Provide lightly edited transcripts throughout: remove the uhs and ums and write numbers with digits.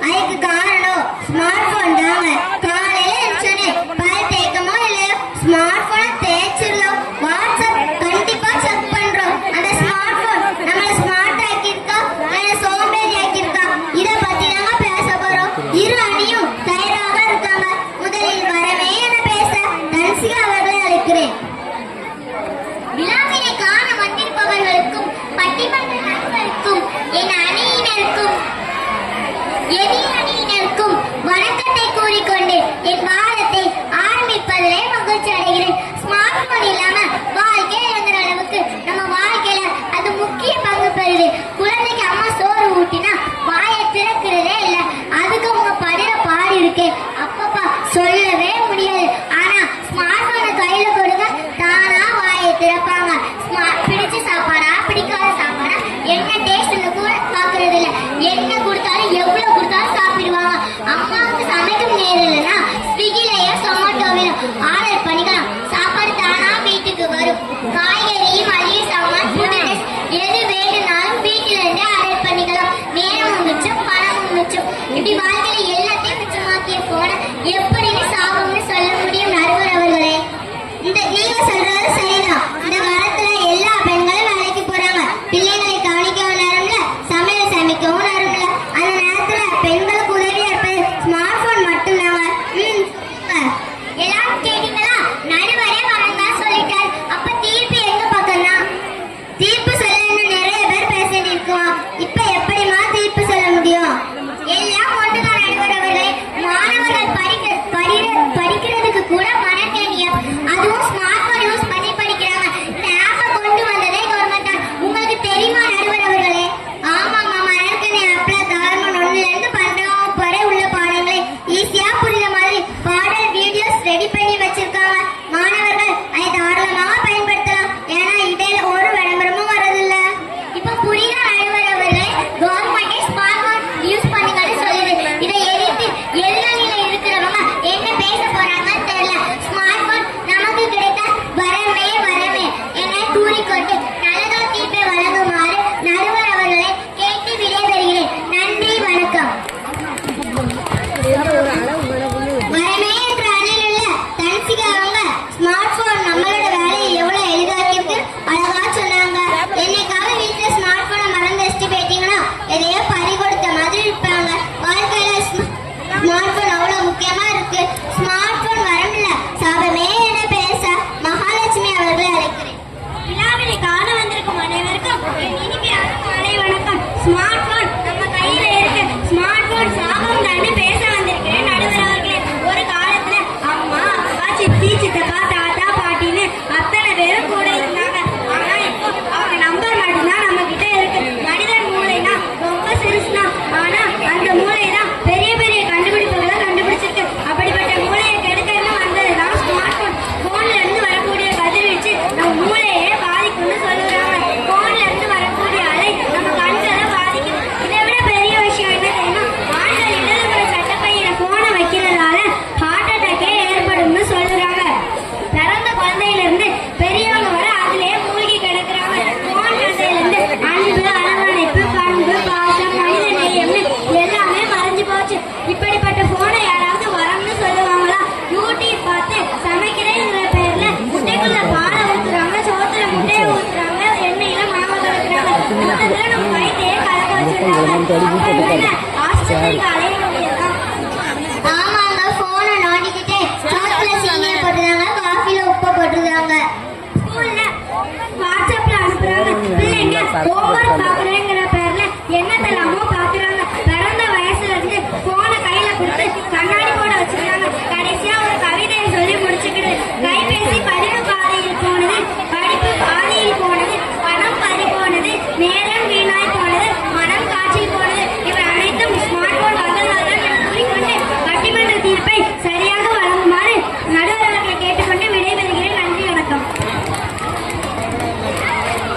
அதுக்கு காரணம் smart phone தாங்க. காலையில எழுந்தோடனே பல் தேய்க்கமோ இல்லையோ ஸ்மார்ட் போன் தேய்ச்சிடலாம். வாட்ஸ்அப் கண்டிப்பா செக் பண்றோம். அந்த ஸ்மார்ட் போன் நம்மள ஸ்மார்ட் ஆக்கியிருக்கா இல்ல சோம்பேறி ஆக்கியிருக்கா, இதை பத்தி தாங்க பேச போறோம். இரு அணியும் தயாராக இருக்காங்க. முதலில் வரவே என பேச தன்சிகா அவர்களை அழைக்கிறேன். விழாவினை காண வந்திருப்பவர்களுக்கும் பட்டிமன்ற நண்பர்களுக்கும் என் அணியினருக்கும் எதிர் அணியினருக்கும் வணக்கத்தை கூறிக்கொண்டு என் வாதத்தை ஆரம்பிப்பதிலே மகிழ்ச்சி அடைகிறேன். ஸ்மார்ட் போன் இல்லாம வாழ்க்கை இழங்குற அளவுக்கு நம்ம வாழ்க்கையில அது முக்கிய பங்கு பெறுது. குழந்தைக்கு அம்மா சோறு ஊட்டினா வாயை திறக்கிறதே இல்லை. அதுக்கு உங்க படுற பாடு இருக்கு அப்பப்பா சொல்லவே முடியாது. ஆனா ஸ்மார்ட் போனை கையில கொடுங்க, தானா வாயை திறப்பாங்க. பிடிச்ச சாப்பாடா பிடிக்காத சாப்பாடா என்ன டேஸ்ட்னு கூட பாக்குறது இல்ல. என்ன கொடுத்தாலும் எவ்வளவு கொடுத்தாலும் சாப்பிடுவாங்க. அம்மாவுக்கு சமைக்கும் நேரம் இல்லைன்னா ஸ்விக்கிலயோ சொமேட்டோவிலோ ஆர்டர் பண்ணிக்கலாம். சாப்பாடு தானா வீட்டுக்கு வரும். காய்கறி மளிகை சாமான் புது ட்ரெஸ் எது வேணும்னாலும் வீட்டுல இருந்தே ஆர்டர் பண்ணிக்கலாம். நேரமும் மிச்சம் பணமும் மிச்சம். இப்படி வாழ்க்கையில எல்லாத்தையும் மிச்சமாக்கிய போன எப்படின்னு சாப்பிடும்னு சொல்ல முடியும் நடுவர் அவர்களே. நீங்க சொல்றது சரிதான். இந்த காலத்துல எல்லா பெண்களும் வேலைக்கு போறாங்க. பிள்ளைகளை கவனிக்கவும் நேரம் இல்ல, சமையல் சமைக்கவும் நேரம் இல்ல. அந்த நேரத்துல பெண்களுக்கு உதவியா இருப்பது ஸ்மார்ட் போன் மட்டும் தாங்க. எல்லாரும் கேட்டீங்களா? நடுவரே வரந்தா சொல்லிட்டாரு. அப்ப தீர்ப்பு எங்க பக்கம்னா தீர்ப்பு சொல்ல நிறைய பேர் பேசிட்டு இருக்கோம். இப்ப எப்படிமா தீர்ப்பு சொல்ல முடியும்? எல்லாம் ஒன்றுதான் நடுவர் அவர்களே. மாணவர்கள் படிக்கிறதுக்கு கூட பணம் தேவையா? அதுவும் ஸ்மார்ட் போன் யூஸ் பண்ணி படிக்கிறாங்க. இந்த ஆப்பை கொண்டு வந்ததே கவர்மெண்ட் தான். உங்களுக்கு தெரியுமா நடுவர் அவர்களே? ஆமாமா, மறக்கணி ஆப்ல கவர்மெண்ட் 1ல இருந்து 12ஆம் வரை உள்ள பாடங்களை ஈஸியா புரியுற மாதிரி பாடல் வீடியோஸ் ரெடி பண்ணி வச்சிருக்காங்க. மாணவர்கள் அதை தாராளமாக பயன்படுத்தலாம். ஏன்னா இடையில ஒரு விளம்பரமும் வரதில்ல. இப்ப புரியுற நடுவர் அவர்களே, கவர்மெண்டே ஸ்மார்ட் போன் யூஸ் பண்ணுங்கன்னு சொல்லுது. இதை எதிர்த்து எதிரணியில இருக்கிறவங்க என்ன பேச போறாங்கன்னு தெரியல. ஸ்மார்ட் போன் நமக்கு கிடைத்த வரமே என கூறிக்கொண்டு நல்லதோ தீர்ப்பை வழங்குமாறு நடுவர் அவர்களை கேட்டு விடைபெறுகிறேன். நன்றி, வணக்கம். வரமே என்ற அணியில் உள்ள தன்சிகா அவங்க ஸ்மார்ட் போன் நம்மளோட வேலையை எவ்வளவு எளிதாக்கிட்டு அழகா சொன்னாங்க. என்னைக்காக வீட்டுல ஸ்மார்ட் போனை மறந்து வச்சுட்டு போயிட்டீங்கன்னா எதையோ பறி கொடுத்த மாதிரி இருப்பாங்க. வாழ்க்கையில ஸ்மார்ட் போன் அவ்வளவு முக்கியமா இருக்கு. ஸ்மார்ட் போன் வரமில்ல சாபமே என பேச மகாலட்சுமி அவர்களை அழைக்கிறேன். விழாவினை காண வந்திருக்கும் அனைவருக்கும் இனிமையான மாலை வணக்கம். ஸ்மார்ட் போன் நம்ம கையில இருக்கு. ஸ்மார்ட் போன் சாபம் தான் பேச வந்திருக்கிறேன் நடுவர் அவர்களே. ஒரு காலத்துல அம்மா அப்பா சித்தி சித்தப்பா தாத்தா பாட்டின்னு அத்தனை பேரும் கூட இருந்தாங்க. ஆனா இப்போ அவங்க நம்பர் மட்டும்தான் நம்ம கிட்ட இருக்கு. மனிதன் மூளைனா ரொம்ப சிறுசுதான். ஆனா அந்த மூளை தான் பெரிய பெரிய கண்டுபிடிப்புகளை கண்டுபிடிச்சிருக்கு. அப்படிப்பட்ட மூளையை கெடுக்கன்னு வந்ததுதான் ஸ்மார்ட் போன். போன்ல இருந்து வரக்கூடிய கதிர்வீச்சு நம்ம மூளையே பாதிக்கும்னு சொல்லுறாங்க. போன்ல இருந்து வரக்கூடிய அலை நம்ம கண்களை பாதிக்கும். இதை விட பெரிய விஷயம் என்ன தெரியுமா? ஆண்கள் இடதுபுற சட்டப்பையில போனை வைக்கிறதால ஹார்ட் அட்டாக்கே ஏற்படும்னு சொல்லுறாங்க. பிறந்த குழந்தையில இருந்து பெரியவங்க வர அதுலயே மூழ்கி கிடக்குறாங்க. போன் வந்ததுல இருந்து அன்பு, அரவணைப்பு, பண்பு, பாசம், மனித நேயம்னு எல்லாமே மறைஞ்சு போச்சு. இப்படிப்பட்ட போனை யாராவது வரம்னு சொல்லுவாங்களா? யூடியூப் பார்த்து சமைக்கிறேங்கிற பேர்ல முட்டைக்குள்ள பாலை ஊத்துறாங்க, சோத்துல முட்டையை ஊத்துறாங்க, எண்ணெயில மாவை கலக்குறாங்க. மொத்தத்துல நம்ம வயிற்றையே கலக்க வச்சிருக்காங்க. ஆஸ்பத்திரிக்கு அலைய முடியலாம். ஆமாங்க, போனை நோண்டிக்கிட்டே சோத்துல சீனியை போட்டுறாங்க, காஃபில உப்பை போட்டுறாங்க. ஸ்கூல்ல வாட்ஸ்அப்ல அனுப்புறாங்க. பிள்ளைங்க ஹோம்வொர்க் பாக்குறேங்கிற பேர்ல என்னத்தெல்லாமோ பாக்குறாங்க. பிறந்த வயசுல இருந்து போனை கையில கொடுத்து கண்ணாடி போட வச்சிருக்காங்க. கடைசியா ஒரு கவிதையை சொல்லி முடிச்சுக்கிட்டு கைபேசி பதிவு பாதையில் போனது, படிப்பு பாதையில் போனது, பணம் பறி போனது, நேரம் வீணாய் போனது, மனம் காற்றில் போனது. இவை அனைத்தும் ஸ்மார்ட் போன் வந்ததால் என கூறிக்கொண்டு பட்டிமன்ற தீர்ப்பை சரியாக வழங்குமாறு நடுவர் அவர்களை கேட்டுக்கொண்டு விடைபெறுகிறேன். நன்றி, வணக்கம்.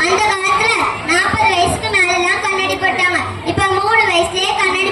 அந்த காலத்துல 40 வயசுக்கு மேலதான் கண்ணாடி போட்டாங்க. இப்ப 3 வயசுலயே கண்ணாடி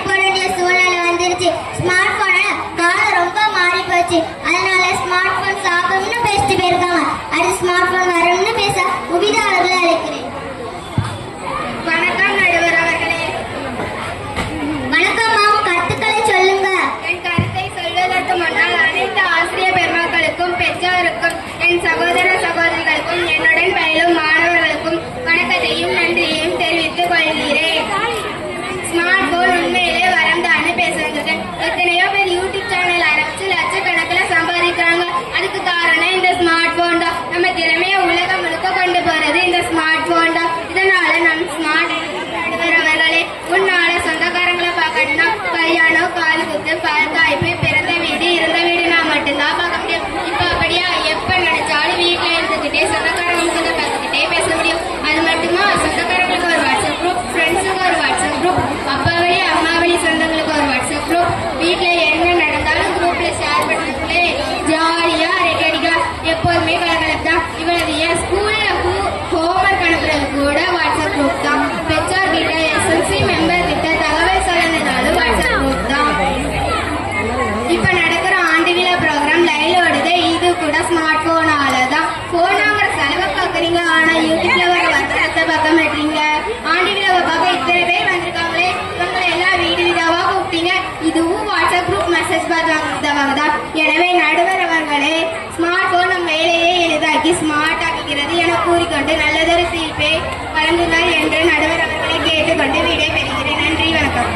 காரணமாக தான். எனவே நடுவர் அவர்களே, ஸ்மார்ட் போன் நம் வேலையை எளிதாக்கி ஸ்மார்ட் ஆக்குகிறது என கூறிக்கொண்டு நல்லதொரு தீர்ப்பை வழங்குங்கள் என்று நடுவர் அவர்களை கேட்டுக்கொண்டு விடை பெறுகிறேன். நன்றி, வணக்கம்.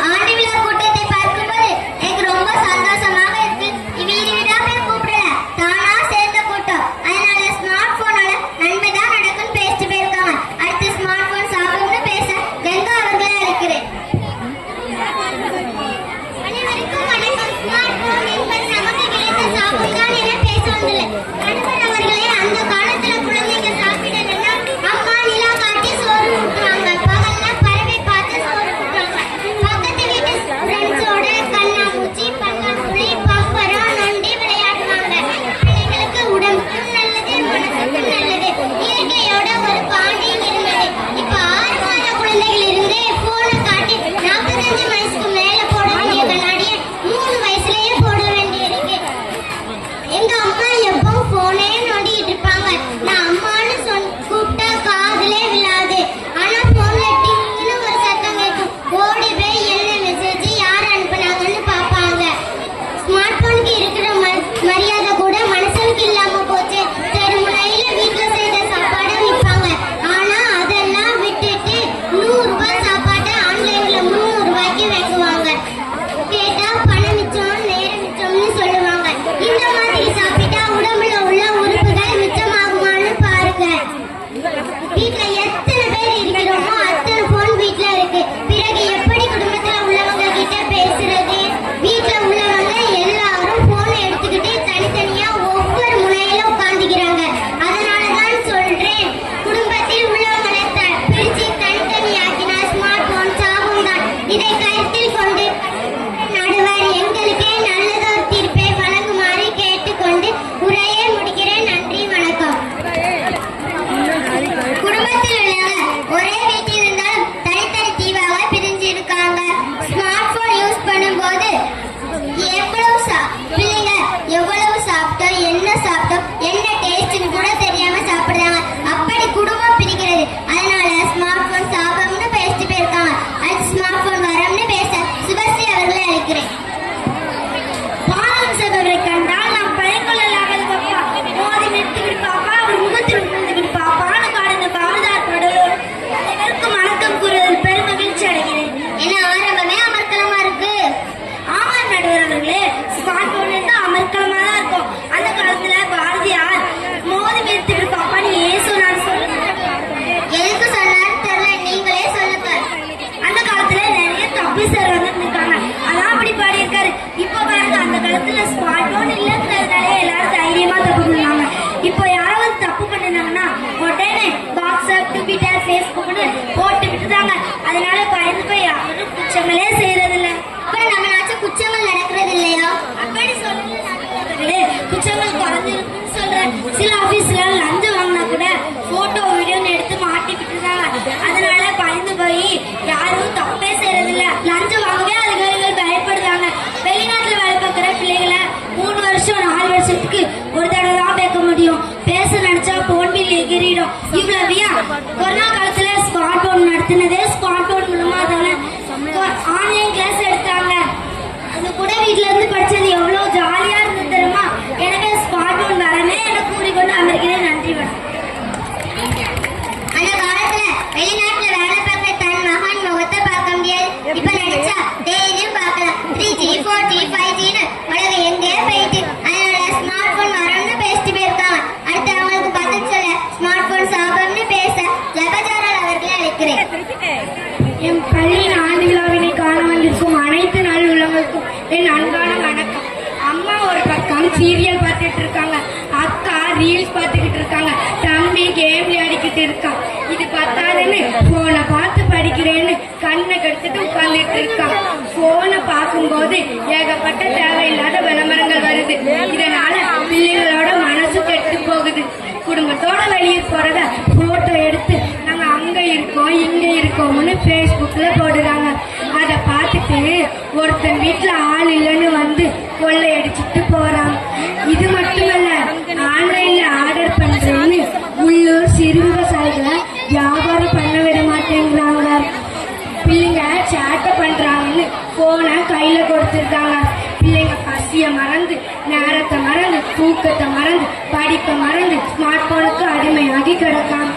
ஆண்டு விழா கூட்டத்தை பார்க்கும்போது எனக்கு ரொம்ப சந்தோஷமாக இருக்கு. வீடு வீடா போய் கூப்பிடல, தானா சேர்ந்த கூட்டம். அதனால ஸ்மார்ட் போனால நன்மை தான் நடக்கும் பேசிட்டு போயிருக்காங்க. அடுத்து ஸ்மார்ட் போன் சாப்பிடும்னு பேச கங்கா அவர்களை அழைக்கிறேன். அனைவருக்கும் வணக்கம். ஸ்மார்ட் போன் என்பது நமக்கு கிடைத்த சாப்பிடும் தான் என பேச வந்துள்ளேன். நண்பர் அவர்களே, அந்த காலத்துல குழந்தைங்க சாப்பிடணும்னா அம்மா நிலா காட்டி சோறு ஊட்டுவாங்க. பகல்ல பறவை பார்த்து சோறு ஊட்டுவாங்க. பக்கத்து வீட்டு ஃப்ரெண்ட்ஸோட கண்ணாமூச்சி, பல்லாங்குழி, பம்பரம், நொண்டி விளையாடுவாங்க. பிள்ளைகளுக்கு உடம்புக்கும் நல்லது, மனசுக்கும் நல்லது. இயற்கையோட ஒரு பாண்டியும் இருந்தது. இப்ப 6 மாத குழந்தைகள் இருந்து போனை காட்டி 45 வயசுக்கு மேல போட வேண்டிய கண்ணாடியை 3 வயசுலயே போட வேண்டியிருக்கு. எங்க அம்மா எப்போ போனே நோண்டிட்டு இருப்பாங்க. நான் அம்மான்னு கூப்பிட்டா காதுலே விழாது. ஆனா போன்ல டிங்னு ஒரு சத்தம் கேட்கும். ஓடி போய் என்ன மெசேஜ் யார் அனுப்புனாங்கன்னு பாப்பாங்க. ஸ்மார்ட் போனுக்கு இருக்கிற மரியாதை கூட மனுஷனுக்கு இல்லாம போச்சு. தெருமுனையில வீட்டுல செய்த சாப்பாடை விற்பாங்க. ஆனா அதெல்லாம் விட்டுட்டு 100 ரூபாய் சாப்பாட்டை ஆன்லைன்ல 300 ரூபாய்க்கு வாங்குவாங்க. கேட்டா பணம் மிச்சம், நேரம் மிச்சம்னு சொல்லுவாங்க. இந்த மாதிரி சாப்பிட்டா உடம்புல உள்ள உறுப்புகள் மிச்சமாகுமான்னு பாருங்க. வீட்டுல எத்தனை பேர் இருக்கிறோமோ அத்தனை போன் வீட்டுல இருக்கு. பிறகு எப்படி குடும்பத்துல உள்ளவங்க கிட்ட பேசுறது? வீட்டுல உள்ளவங்க எல்லாரும் போனை எடுத்துக்கிட்டு தனித்தனியா ஒவ்வொரு முனையில உட்கார்ந்துக்கிறாங்க. அதனாலதான் சொல்றேன், குடும்பத்தில் உள்ளவங்களை பிரிச்சு தனித்தனியாக்கினா ஸ்மார்ட் போன் சாகும் தான். இதை கருத்தில் கொண்டு நடுவர் எங்களுக்கே நல்லதொரு தீர்ப்பை வழங்குமாறு கேட்டுக்கொண்டு உரையை முடிக்கிறேன். நன்றி, வணக்கம். குடும்பத்தில் உள்ளவங்க ஒரே வீட்டில் இருந்தாலும் தனித்தனி தீவாக பிரிஞ்சு இருக்காங்க. ஸ்மார்ட் போன் யூஸ் பண்ணும்போது பிள்ளைங்க எவ்வளவு சாப்பிட்டோம், என்ன சாப்பிட்டோம், என்ன டேஸ்ட்னு கூட தெரியாம சாப்பிடுறாங்க. அப்படி குடும்பம் பிரிக்கிறது. அதனால ஸ்மார்ட் போன் சாப்பிடணும்னு பேசிட்டு போயிருக்காங்க. அது ஸ்மார்ட் போன் வரம்னு பேச சுபஸ்ரீ அவர்களை அழைக்கிறேன். பாலம் சகோதரை கண்டால் நாம் பயங்கொள்ளலாமல் பாப்பா மோதி நிறுத்திக்கிட்டு பாப்பா அவர் முகத்தில் விழுந்துக்கிட்டு பாப்பான்னு காடுங்க பாவதார் படுவோம். அனைவருக்கும் வணக்கம் கூறுவதில் பெரும் மகிழ்ச்சி அடைகிறேன். என்ன ஆரம்பமே அமர்க்கலமா இருக்கு. ஆமா நடுவர் அவர்களே, ஸ்மார்ட் போன் தான் அமர்க்கலமா தான் இருக்கும். அந்த காலத்துல பாரதியார் மோதி நிறுத்திக்கிட்டு பாப்பான்னு ஏன் சொன்னார் சொல்லுங்க. எதுக்கு சொன்னாரு தெரியல, நீங்களே சொல்லுங்க. அந்த காலத்துல நிறைய தப்பு சார் வந்துருக்காங்க, அதான் அப்படி பாடி இருக்காரு. இப்ப பாருங்க, அந்த காலத்துல ஸ்மார்ட் போன் இல்லைங்கிறதுனால எல்லாரும் தைரியமா தப்பு பண்ணாங்க. இப்போ யாராவது தப்பு பண்ணினாங்கன்னா உடனே வாட்ஸ்அப், ட்விட்டர், ஃபேஸ்புக்னு போட்டு விட்டுதாங்க. அதனால பயந்து போய் யாரும் குற்றங்களே செய்யறது இல்லை. அப்புறம் நம்மளாச்சும் குற்றங்கள் நடக்கிறது இல்லையா? அப்படி சொல்லுங்க, குற்றங்கள் குறைஞ்சிருக்குன்னு சொல்றேன். சில ஆபீஸ்ல லஞ்சம் வாங்கினா கூட போட்டோ வீடியோன்னு எடுத்து மாட்டி விட்டுருந்தாங்க. அதனால பயந்து போய் யாரும் தப்பே செய்யறது இல்ல. லஞ்சம் வாங்கவே அதிகாரிகள் பயப்படுறாங்க. வெளிநாட்டுல வேலை பார்க்கிற பிள்ளைகளை 3 வருஷம் 4 வருஷத்துக்கு ஒரு தடவை தான் பேக்க முடியும். பேச நினைச்சா போன் பில் எகிரிடும். இவ்வளவியா கொரோனா காலத்துல ஸ்மார்ட் போன் நடத்தினதே ஸ்மார்ட் போன் மூலமா தானே ஆன்லைன் கிளாஸ் எடுத்தாங்க. அது கூட வீட்டுல இருந்து படிச்சது எவ்வளவு ஜாலியா இருந்து தெரியுமா? எனவே ஸ்மார்ட் போன் வரனே என கூறிக்கொண்டு அமர்கிறேன். நன்றி, வணக்கம். அந்த காலத்துல வெளிநாட்டுல வேலை பார்க்க தன் மகன் முகத்தை பார்க்க முடியாது. இப்ப நினைச்சா டெய்லியும் பார்க்கலாம். 3G, 4G, 5Gன்னு உலகம் எங்கே போயிட்டு. அதனால ஸ்மார்ட் போன் வரணும்னு பேசிட்டு போயிருக்காங்க. அடுத்து அவங்களுக்கு பதில் சொல்ல ஸ்மார்ட் போன் சாப்பிடணும்னு பேச ஜபஜாரால் அவர்களை அழைக்கிறேன். என் பள்ளியின் ஆண்டு விழாவினை காண வந்திருக்கும் அனைத்து நாள் உள்ளவங்களுக்கும் என் அன்பான வணக்கம். அம்மா ஒரு பக்கம் சீரியல் பார்த்துட்டு இருக்காங்க, அக்கா ரீல்ஸ் பார்த்துக்கிட்டு இருக்காங்க, தம்பி கேம் விளையாடிக்கிட்டு இருக்கான். இது பத்தாதுன்னு போனை பார்த்து படிக்கிறேன்னு கண்ணை கெடுத்துட்டு உட்கார்ந்துட்டு இருக்கான். போனை பார்க்கும்போது ஏகப்பட்ட தேவையில்லாத விளம்பரங்கள் வருது. இதனால பிள்ளைங்களோட மனசு கெட்டு போகுது. குடும்பத்தோட வெளியே போறத போட்டோ எடுத்து நாங்க அங்க இருக்கோம் இங்க இருக்கோம்னு பேஸ்புக்ல போடுறாங்க. அதை பார்த்துட்டு ஒருத்தன் வீட்டுல ஆள் இல்லைன்னு வந்து கொள்ளை அடிச்சுட்டு போறான். இது மட்டுமல்ல, ஆன்லைன்ல ஆர்டர் பண்றேன்னு உள்ளூர் சிறு விவசாயிகளை வியாபாரம் பண்ண விட மாட்டேங்கிறாங்க. பிள்ளைங்க சேட்டை பண்றாங்கன்னு போனை கையில கொடுத்துருக்காங்க. பிள்ளைங்க பசிய மறந்து, நேரத்தை மறந்து, தூக்கத்தை மறந்து, படிப்பை மறந்து ஸ்மார்ட் போனுக்கு அடிமையாகி கிடக்காங்க.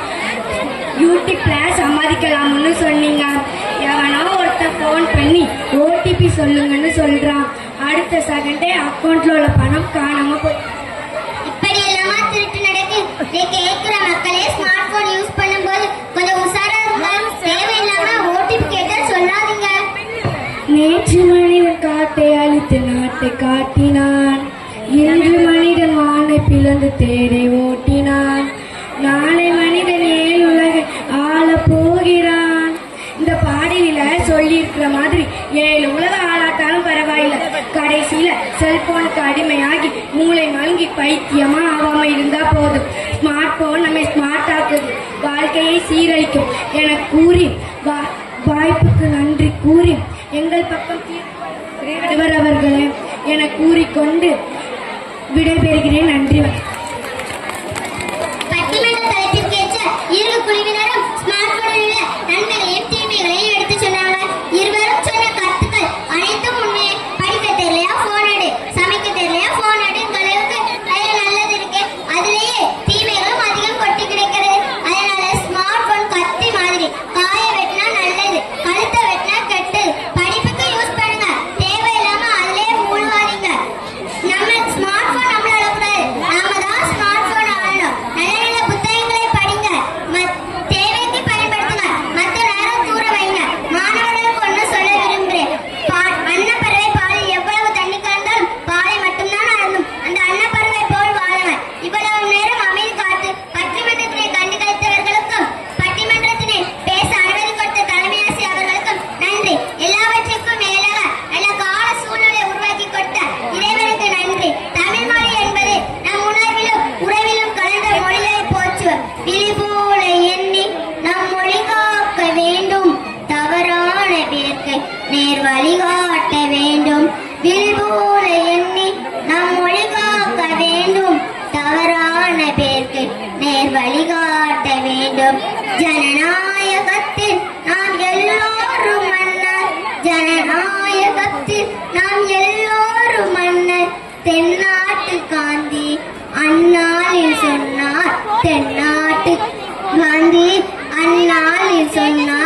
யூடியூப்ல சம்பாதிக்கலாம்னு சொன்னீங்க. எவனோ ஒருத்தர் போன் பண்ணி ஓடிபி சொல்லுங்கன்னு சொல்றான். அடுத்த செகண்டே அக்கௌண்ட்ல உள்ள பணம் காணாம போய். இப்படி எல்லாமா திருட்டு நடக்கு. இதை கேட்கிற மக்களே ஸ்மார்ட் போன் யூஸ் பண்ணும்போது கொஞ்சம் உஷாரா இருங்க. தேவையில்லாம ஓடிபி கேட்டா சொல்லாதீங்க. நேற்று மனிதன் காட்டை அழித்து நாட்டை காட்டினான். இன்று மனிதன் வானை பிளந்து தேரை ஓட்டினான். நாளை மனிதன் ஏழு உலகை ஆள போகிறான். இந்த பாடலில சொல்லி இருக்கிற மாதிரி 7 உலக ஆளாட்டாலும் பரவாயில்ல, கடைசியில செல்போனுக்கு அடிமையாகி மூளை மழுங்கி பைத்தியமா ஆகாம இருந்தா போதும். ஸ்மார்ட் போன் நம்மை ஸ்மார்ட் ஆக்குது, வாழ்க்கையை சீரழிக்கும் என கூறி வாய்ப்புக்கு நன்றி கூறி எங்கள் பக்கம் நடுவர் அவர்களே என கூறிக்கொண்டு விடைபெறுகிறேன். நன்றி. பட்டிமன்ற தலைப்பிற்கேற்ற இரு குழுவினரும் ஸ்மார்ட் போனில் உள்ள நன்மைகளையும் தீமைகளையும் எடுத்து சொன்னாங்க. இருவரும் சொன்ன கருத்துக்கள் அனைத்தும் உண்மையே. படிக்க தெரியலையா போன் எடு, சமைக்க தெரியலையா போன் எடுங்கிற அளவுக்கு அதுல நல்லது இருக்கு. அதுலயே தீமைகளும் அதிகம் கொட்டி கிடைக்கிறது. அதனால ஸ்மார்ட் போன் கத்தி மாதிரி, காய வெட்டினா நல்லது, கழுத்தை வெட்டினா கெட்டது. படிப்புக்கு யூஸ் பண்ணுங்க, தேவையில்லாம அதுலயே மூழ்காதீங்க. நம்ம ஸ்மார்ட் போன் நம்மள அழக்கூடாது, நாம தான் ஸ்மார்ட் போன் ஆளணும். நல்ல நல்ல புத்தகங்களை படிங்க, தேவைக்கு பயன்படுத்துங்க, மற்ற நேரம் தூர வைங்க. மாணவர்களுக்கு ஒண்ணு சொல்ல விரும்புகிறேன். அன்னப்பறவை பாலில் எவ்வளவு தண்ணி கலந்தாலும் பாலை மட்டும்தான் அருந்தும். அந்த அன்னப்பறவை போல் வாழுங்க. இவ்வளவு நேரம் அமைதி காத்து பட்டிமன்றத்தினை கண்டு கழித்தவர்களுக்கும் பட்டிமன்றத்தினை பேச அனுமதி கொடுத்த தலைமை ஆசிரியர் அவர்களுக்கும் நன்றி. எல்லாவற்றிற்கும் மேலாக நல்ல கால சூழ்நிலை உருவாக்கி கொடுத்த இறைவனுக்கு நன்றி. தமிழ் மொழி என்பது நம் உணர்விலும் உறவிலும் கலந்த மொழியை போற்றுவர். விழிபோல எண்ணி நம் மொழி காக்க வேண்டும், தவறான பேர்க்கை நேர் வழிகாட்ட வேண்டும். விழிபோல எண்ணி நம் மொழி காக்க வேண்டும், தவறான பேர்க்கை நேர் வழிகாட்ட வேண்டும். ஜனநாயகத்தில் நாம் எல்லோரும் மன்னர், ஜனநாயகத்தில் நாம் எல்லோரும் மன்னர். தென்னாட்டு காந்தி அந்நாளில் சொன்னார், தென்னாட்டு காந்தி அந்நாளில் சொன்னார்.